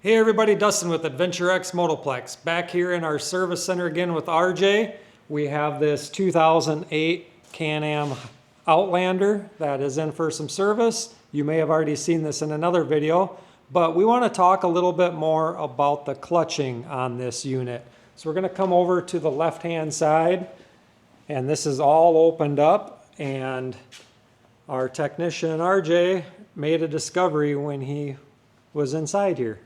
Hey everybody, Dustin with Adventure X Motoplex. Back here in our service center again with RJ. We have this 2008 Can-Am Outlander that is in for some service. You may have already seen this in another video, but we want to talk a little bit more about the clutching on this unit. So we're going to come over to the left-hand side, and this is all opened up, and our technician RJ made a discovery when he was inside here.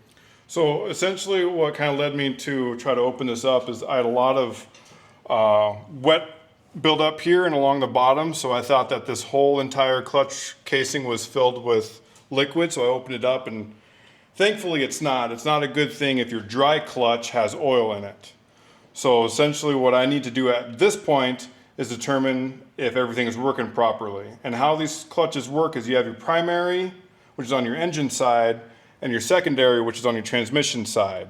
So essentially what kind of led me to try to open this up is I had a lot of wet buildup here and along the bottom. So I thought that this whole entire clutch casing was filled with liquid. So I opened it up, and thankfully it's not. It's not a good thing if your dry clutch has oil in it. So essentially what I need to do at this point is determine if everything is working properly. And how these clutches work is you have your primary, which is on your engine side, and your secondary, which is on your transmission side.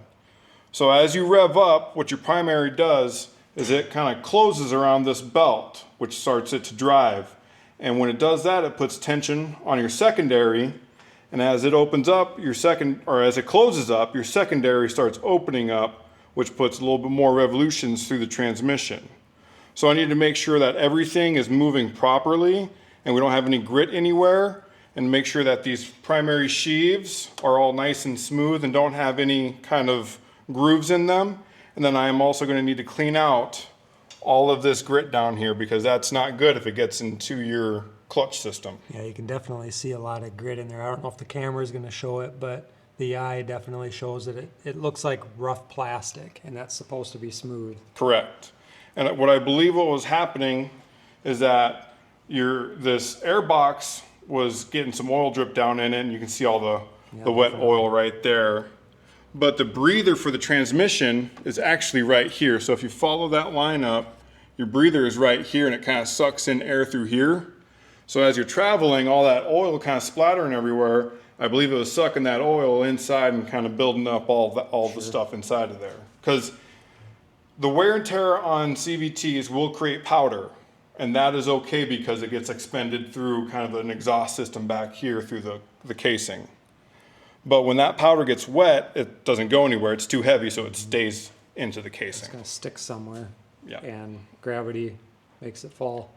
So as you rev up, what your primary does is it kind of closes around this belt, which starts it to drive. And when it does that, it puts tension on your secondary. And as it opens up, as it closes up, your secondary starts opening up, which puts a little bit more revolutions through the transmission. So I need to make sure that everything is moving properly and we don't have any grit anywhere, and make sure that these primary sheaves are all nice and smooth and don't have any kind of grooves in them. And then I am also going to need to clean out all of this grit down here, because that's not good if it gets into your clutch system. Yeah, you can definitely see a lot of grit in there. I don't know if the camera is going to show it, but the eye definitely shows that it looks like rough plastic, and that's supposed to be smooth. Correct. And what I believe what was happening is that this air box was getting some oil drip down in it, and you can see all the wet oil right there. But the breather for the transmission is actually right here. So if you follow that line up, your breather is right here, and it kind of sucks in air through here. So as you're traveling, all that oil kind of splattering everywhere. I believe it was sucking that oil inside and kind of building up all the stuff inside of there. Because the wear and tear on CVTs will create powder. And that is okay because it gets expended through kind of an exhaust system back here through the casing. But when that powder gets wet, it doesn't go anywhere. It's too heavy, so it stays into the casing. It's going to stick somewhere. Yeah. And gravity makes it fall.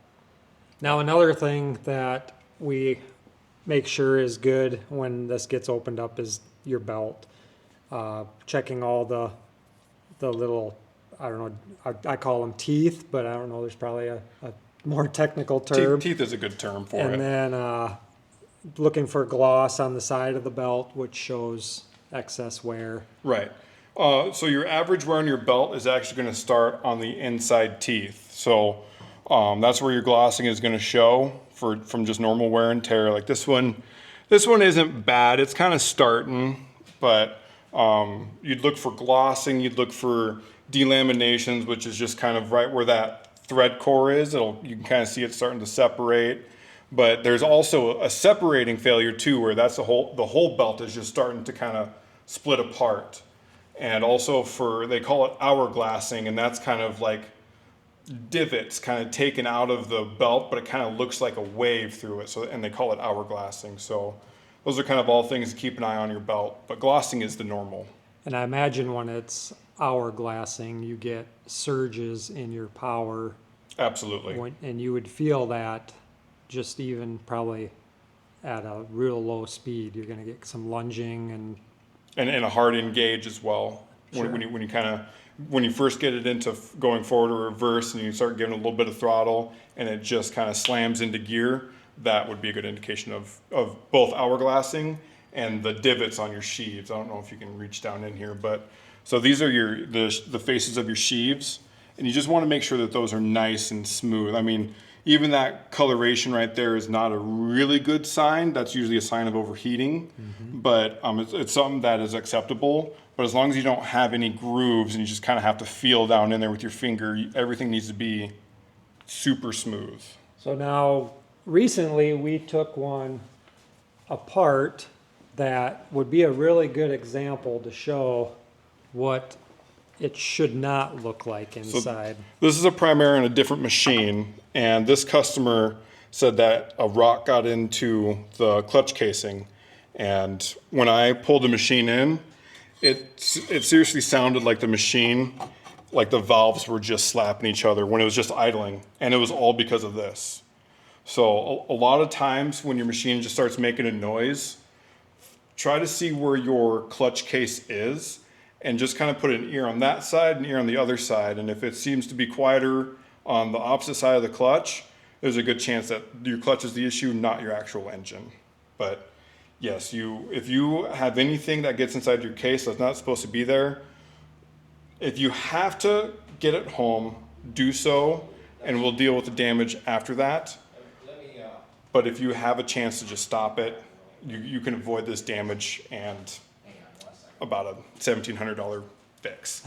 Now, another thing that we make sure is good when this gets opened up is your belt. Checking all the little, I don't know, I call them teeth, but I don't know, there's probably a more technical term. Teeth is a good term for it. And then looking for gloss on the side of the belt, which shows excess wear. Right. So your average wear on your belt is actually going to start on the inside teeth. So that's where your glossing is going to show from just normal wear and tear. Like this one isn't bad. It's kind of starting, but you'd look for glossing. You'd look for delaminations, which is just kind of right where that thread core is. You can kind of see it starting to separate. But there's also a separating failure too, where that's the whole belt is just starting to kind of split apart. And also they call it hourglassing, and that's kind of like divots kind of taken out of the belt, but it kind of looks like a wave through it. And they call it hourglassing. So those are kind of all things to keep an eye on your belt, but glossing is the normal. And I imagine when it's hourglassing, you get surges in your power. Absolutely. And you would feel that just even probably at a real low speed. You're going to get some lunging and a hard engage as well. Sure. When you first get it into going forward or reverse, and you start giving a little bit of throttle and it just kind of slams into gear, that would be a good indication of both hourglassing and the divots on your sheaves. I don't know if you can reach down in here, but so these are the faces of your sheaves, and you just want to make sure that those are nice and smooth. I mean, even that coloration right there is not a really good sign. That's usually a sign of overheating, but it's something that is acceptable. But as long as you don't have any grooves and you just kind of have to feel down in there with your finger, everything needs to be super smooth. So now, recently we took one apart that would be a really good example to show what it should not look like inside. So this is a primary on a different machine, and this customer said that a rock got into the clutch casing, and when I pulled the machine in, it seriously sounded like the machine, like the valves were just slapping each other when it was just idling, and it was all because of this. So a lot of times when your machine just starts making a noise, try to see where your clutch case is and just kind of put an ear on that side and ear on the other side. And if it seems to be quieter on the opposite side of the clutch, there's a good chance that your clutch is the issue, not your actual engine. But yes, if you have anything that gets inside your case that's not supposed to be there, if you have to get it home, do so, and we'll deal with the damage after that. But if you have a chance to just stop it, you can avoid this damage and about a $1,700 fix.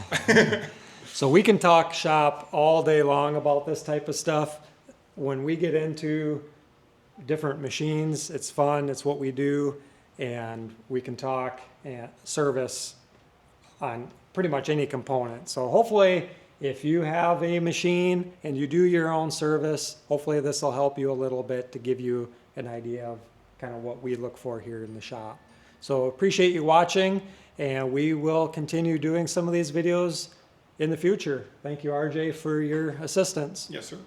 So we can talk shop all day long about this type of stuff. When we get into different machines, it's fun, it's what we do, and we can talk and service on pretty much any component. So hopefully, if you have a machine and you do your own service, hopefully this will help you a little bit to give you an idea of kind of what we look for here in the shop. So appreciate you watching, and we will continue doing some of these videos in the future. Thank you, RJ, for your assistance. Yes, sir.